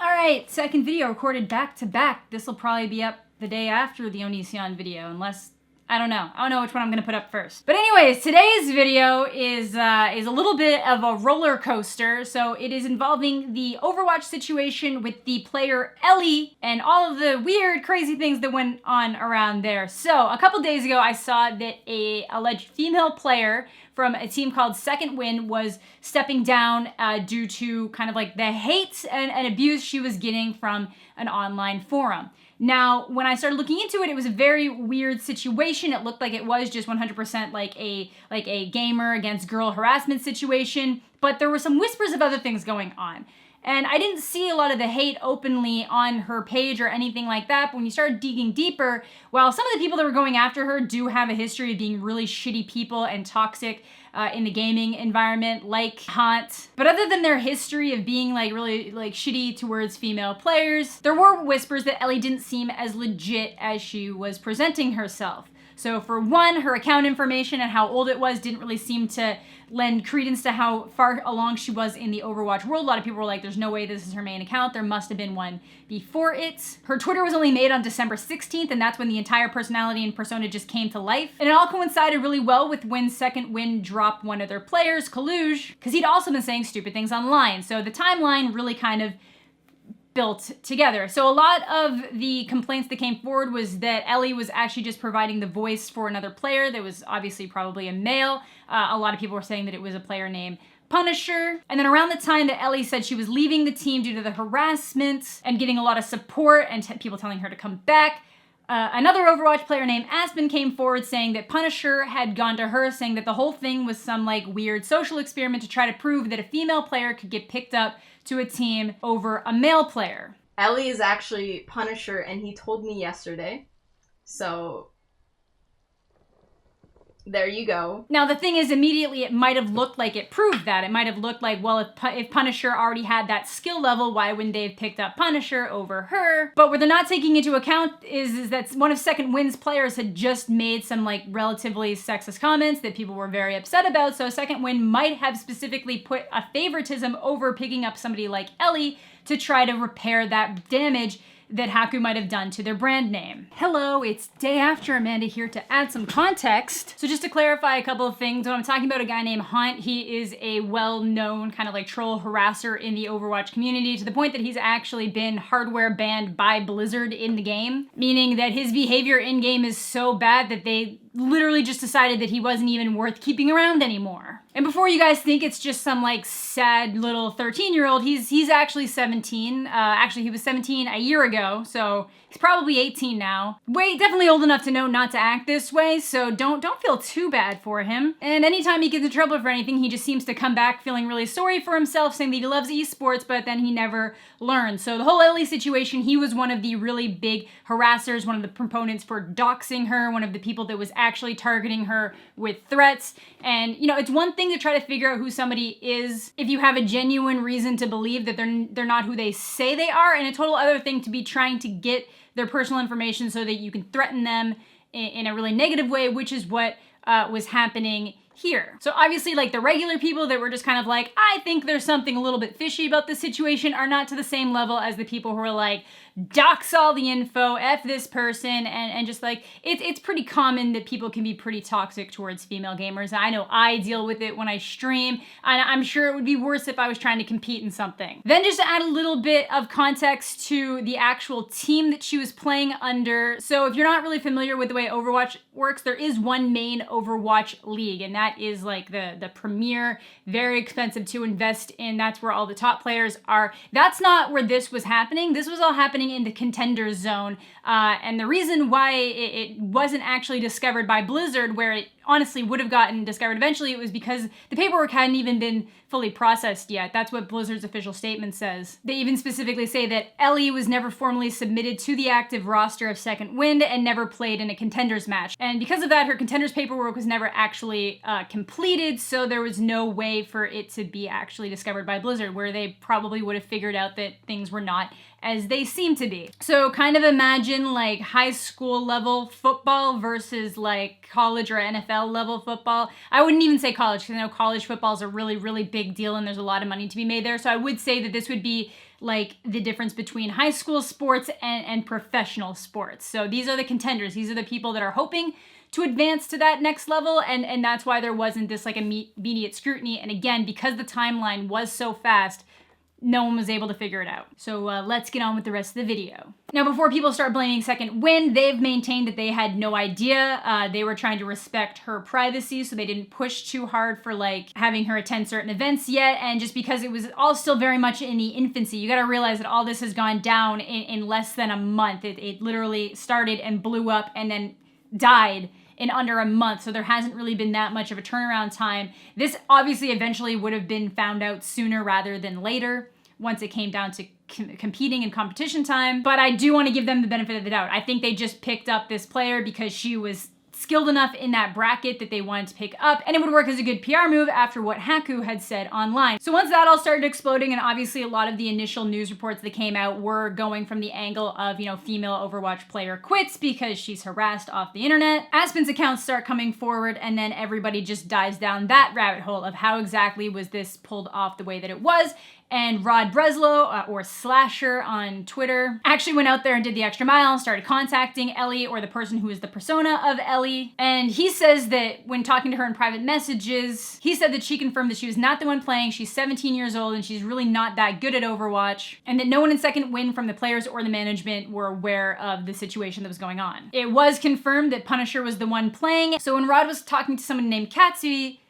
Alright, second video recorded back to back. This will probably be up the day after the Onision video, unless, I don't know which one I'm gonna put up first. But anyways, today's video is a little bit of a roller coaster. So it is involving the Overwatch situation with the player Ellie and all of the weird, crazy things that went on around there. So a couple days ago, I saw that a alleged female player from a team called Second Wind was stepping down due to kind of like the hate and abuse she was getting from an online forum. Now, when I started looking into it, it was a very weird situation. It looked like it was just 100% like a gamer against girl harassment situation, but there were some whispers of other things going on. And I didn't see a lot of the hate openly on her page or anything like that. But when you start digging deeper, well, some of the people that were going after her do have a history of being really shitty people and toxic in the gaming environment, like Haunt. But other than their history of being like really like shitty towards female players, there were whispers that Ellie didn't seem as legit as she was presenting herself. So for one, her account information and how old it was didn't really seem to lend credence to how far along she was in the Overwatch world. A lot of people were like, there's no way this is her main account. There must have been one before it. Her Twitter was only made on December 16th, and that's when the entire personality and persona just came to life. And it all coincided really well with when Second Wind dropped one of their players, Kaluj, because he'd also been saying stupid things online. So the timeline really kind of built together. So a lot of the complaints that came forward was that Ellie was actually just providing the voice for another player that was obviously probably a male. A lot of people were saying that it was a player named Punisher. And then around the time that Ellie said she was leaving the team due to the harassment and getting a lot of support and people telling her to come back, another Overwatch player named Aspen came forward saying that Punisher had gone to her saying that the whole thing was some like weird social experiment to try to prove that a female player could get picked up to a team over a male player. Ellie is actually Punisher, and he told me yesterday. So there you go. Now the thing is, immediately it might have looked like it proved that. It might have looked like, well, if Punisher already had that skill level, why wouldn't they have picked up Punisher over her? But what they're not taking into account is that one of Second Wind's players had just made some like relatively sexist comments that people were very upset about. So Second Wind might have specifically put a favoritism over picking up somebody like Ellie to try to repair that damage that Haku might have done to their brand name. Hello, it's day after Amanda here to add some context. So just to clarify a couple of things, when I'm talking about a guy named Haunt, he is a well-known kind of like troll harasser in the Overwatch community to the point that he's actually been hardware banned by Blizzard in the game, meaning that his behavior in-game is so bad that they literally just decided that he wasn't even worth keeping around anymore. And before you guys think it's just some like sad little 13-year-old, he's actually 17. Actually, he was 17 a year ago, so he's probably 18 now. Definitely old enough to know not to act this way, so don't feel too bad for him. And anytime he gets in trouble for anything, he just seems to come back feeling really sorry for himself, saying that he loves esports, but then he never learned. So the whole Ellie situation, he was one of the really big harassers, one of the proponents for doxing her, one of the people that was actually targeting her with threats. And, you know, it's one thing to try to figure out who somebody is if you have a genuine reason to believe that they're not who they say they are, and a total other thing to be trying to get their personal information so that you can threaten them in a really negative way, which is what was happening here. So obviously, like, the regular people that were just kind of like, I think there's something a little bit fishy about this situation, are not to the same level as the people who are like, dox all the info, F this person, and just like, it's pretty common that people can be pretty toxic towards female gamers. I know I deal with it when I stream, and I'm sure it would be worse if I was trying to compete in something. Then just to add a little bit of context to the actual team that she was playing under. So if you're not really familiar with the way Overwatch works, there is one main Overwatch league, and that is like the premier, very expensive to invest in. That's where all the top players are. That's not where this was happening. This was all happening in the contenders zone. And the reason why it wasn't actually discovered by Blizzard, where it honestly would have gotten discovered eventually, it was because the paperwork hadn't even been fully processed yet. That's what Blizzard's official statement says. They even specifically say that Ellie was never formally submitted to the active roster of Second Wind and never played in a contenders match. And because of that, her contenders paperwork was never actually completed, so there was no way for it to be actually discovered by Blizzard, where they probably would have figured out that things were not as they seem to be. So kind of imagine like high school level football versus like college or NFL level football. I wouldn't even say college, because I know college football is a really, really big deal and there's a lot of money to be made there. So I would say that this would be like the difference between high school sports and professional sports. So these are the contenders. These are the people that are hoping to advance to that next level, and that's why there wasn't this like immediate scrutiny. And again, because the timeline was so fast, no one was able to figure it out. So let's get on with the rest of the video. Now, before people start blaming Second Wind, they've maintained that they had no idea. They were trying to respect her privacy, so they didn't push too hard for like having her attend certain events yet. And just because it was all still very much in the infancy, you gotta realize that all this has gone down in less than a month. It literally started and blew up and then died in under a month, so there hasn't really been that much of a turnaround time. This obviously eventually would have been found out sooner rather than later once it came down to competing and competition time, but I do want to give them the benefit of the doubt. I think they just picked up this player because she was skilled enough in that bracket that they wanted to pick up, and it would work as a good PR move after what Haku had said online. So once that all started exploding, and obviously a lot of the initial news reports that came out were going from the angle of, you know, female Overwatch player quits because she's harassed off the internet, Aspen's accounts start coming forward, and then everybody just dives down that rabbit hole of how exactly was this pulled off the way that it was. And Rod Breslow, or Slasher on Twitter, actually went out there and did the extra mile and started contacting Ellie, or the person who is the persona of Ellie. And he says that when talking to her in private messages, he said that she confirmed that she was not the one playing, she's 17 years old, and she's really not that good at Overwatch, and that no one in Second Wind from the players or the management were aware of the situation that was going on. It was confirmed that Punisher was the one playing, so when Rod was talking to someone named Katsui,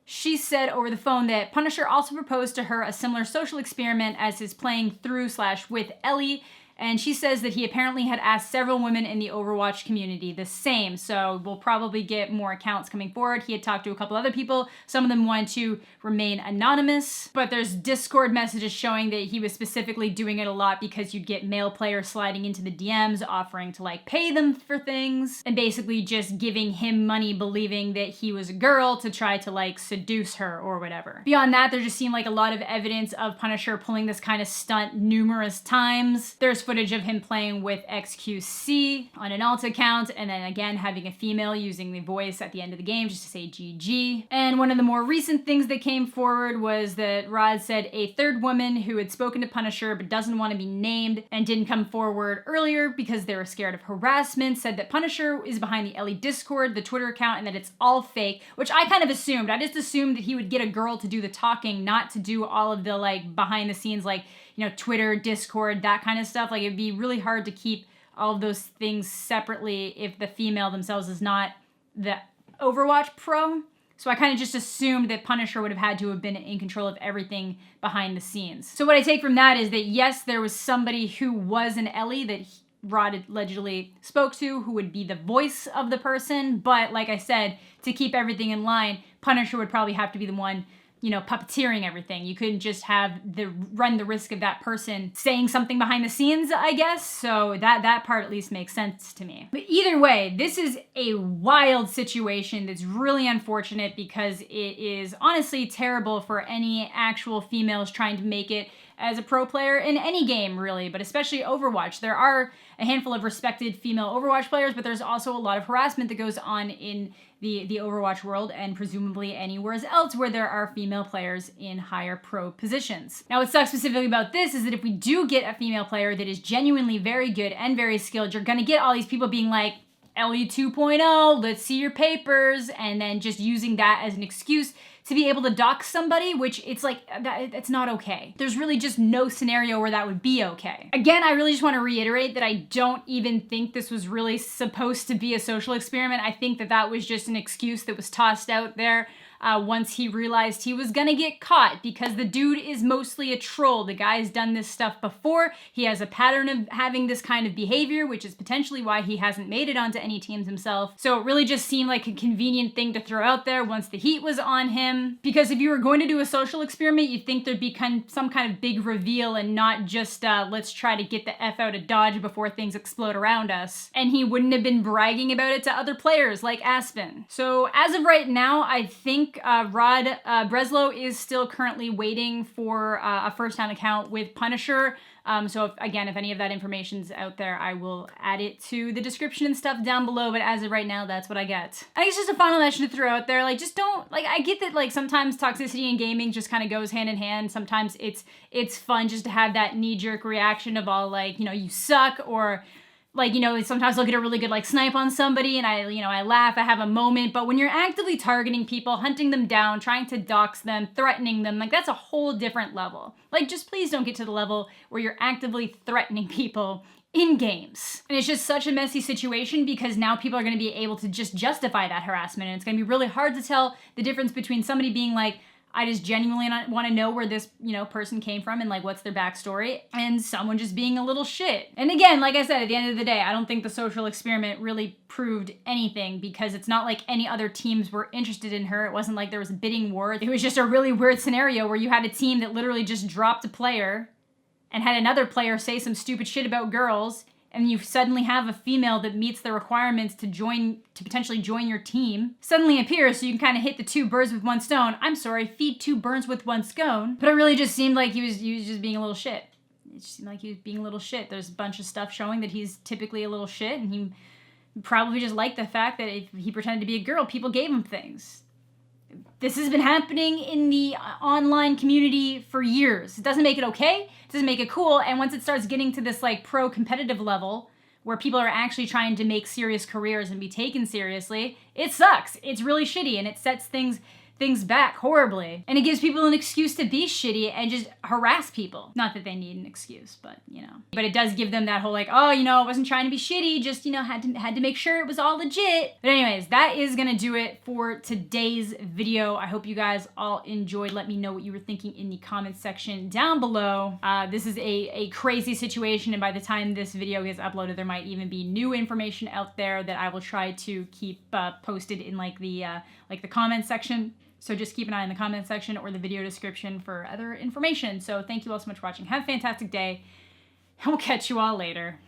she said over the phone that Punisher also proposed to her a similar social experiment as his playing through/with Ellie, and she says that he apparently had asked several women in the Overwatch community the same, so we'll probably get more accounts coming forward. He had talked to a couple other people. Some of them wanted to remain anonymous, but there's Discord messages showing that he was specifically doing it a lot because you'd get male players sliding into the DMs offering to like pay them for things, and basically just giving him money believing that he was a girl to try to like seduce her or whatever. Beyond that, there just seemed like a lot of evidence of Punisher pulling this kind of stunt numerous times. There's footage of him playing with XQC on an alt account, and then again having a female using the voice at the end of the game just to say GG. And one of the more recent things that came forward was that Rod said a third woman who had spoken to Punisher but doesn't want to be named and didn't come forward earlier because they were scared of harassment, said that Punisher is behind the Ellie Discord, the Twitter account, and that it's all fake, which I kind of assumed. I just assumed that he would get a girl to do the talking, not to do all of the like behind the scenes, like, you know, Twitter, Discord, that kind of stuff. Like, it'd be really hard to keep all of those things separately if the female themselves is not the Overwatch pro. So I kind of just assumed that Punisher would have had to have been in control of everything behind the scenes. So what I take from that is that yes, there was somebody who was an Ellie that Rod allegedly spoke to who would be the voice of the person, but like I said, to keep everything in line, Punisher would probably have to be the one, you know, puppeteering everything. You couldn't just run the risk of that person saying something behind the scenes, I guess. So that part at least makes sense to me. But either way, this is a wild situation that's really unfortunate because it is honestly terrible for any actual females trying to make it as a pro player in any game, really, but especially Overwatch. There are a handful of respected female Overwatch players, but there's also a lot of harassment that goes on in the Overwatch world and presumably anywhere else where there are female players in higher pro positions. Now, what sucks specifically about this is that if we do get a female player that is genuinely very good and very skilled, you're gonna get all these people being like, Ellie 2.0, let's see your papers, and then just using that as an excuse to be able to dox somebody, which it's like, it's not okay. There's really just no scenario where that would be okay. Again, I really just want to reiterate that I don't even think this was really supposed to be a social experiment. I think that that was just an excuse that was tossed out there once he realized he was gonna get caught, because the dude is mostly a troll. The guy's done this stuff before. He has a pattern of having this kind of behavior, which is potentially why he hasn't made it onto any teams himself. So it really just seemed like a convenient thing to throw out there once the heat was on him. Because if you were going to do a social experiment, you'd think there'd be some kind of big reveal and not just let's try to get the F out of Dodge before things explode around us. And he wouldn't have been bragging about it to other players like Aspen. So as of right now, I think Rod Breslow is still currently waiting for a first-time account with Punisher. So if any of that information's out there, I will add it to the description and stuff down below. But as of right now, that's what I get. I think it's just a final message to throw out there. Like, just don't, like, I get that, like, sometimes toxicity in gaming just kind of goes hand in hand. Sometimes it's fun just to have that knee-jerk reaction of all, like, you know, you suck, or like, you know, sometimes I'll get a really good, like, snipe on somebody and I laugh, I have a moment. But when you're actively targeting people, hunting them down, trying to dox them, threatening them, like, that's a whole different level. Like, just please don't get to the level where you're actively threatening people in games. And it's just such a messy situation because now people are going to be able to just justify that harassment. And it's going to be really hard to tell the difference between somebody being like, I just genuinely want to know where this, you know, person came from and, like, what's their backstory, and someone just being a little shit. And again, like I said, at the end of the day, I don't think the social experiment really proved anything, because it's not like any other teams were interested in her. It wasn't like there was a bidding war. It was just a really weird scenario where you had a team that literally just dropped a player and had another player say some stupid shit about girls, and you suddenly have a female that meets the requirements to potentially join your team, suddenly appears, so you can kind of hit the two birds with one stone. I'm sorry, feed two birds with one stone. But it really just seemed like he was just being a little shit. It just seemed like he was being a little shit. There's a bunch of stuff showing that he's typically a little shit, and he probably just liked the fact that if he pretended to be a girl, people gave him things. This has been happening in the online community for years. It doesn't make it okay. It doesn't make it cool. And once it starts getting to this, like, pro-competitive level where people are actually trying to make serious careers and be taken seriously, it sucks. It's really shitty, and it sets things back horribly. And it gives people an excuse to be shitty and just harass people. Not that they need an excuse, but, you know. But it does give them that whole, like, oh, you know, I wasn't trying to be shitty, just, you know, had to make sure it was all legit. But anyways, that is gonna do it for today's video. I hope you guys all enjoyed. Let me know what you were thinking in the comments section down below. This is a crazy situation, and by the time this video gets uploaded, there might even be new information out there that I will try to keep posted in, like, the comments section. So just keep an eye in the comment section or the video description for other information. So thank you all so much for watching. Have a fantastic day, and we'll catch you all later.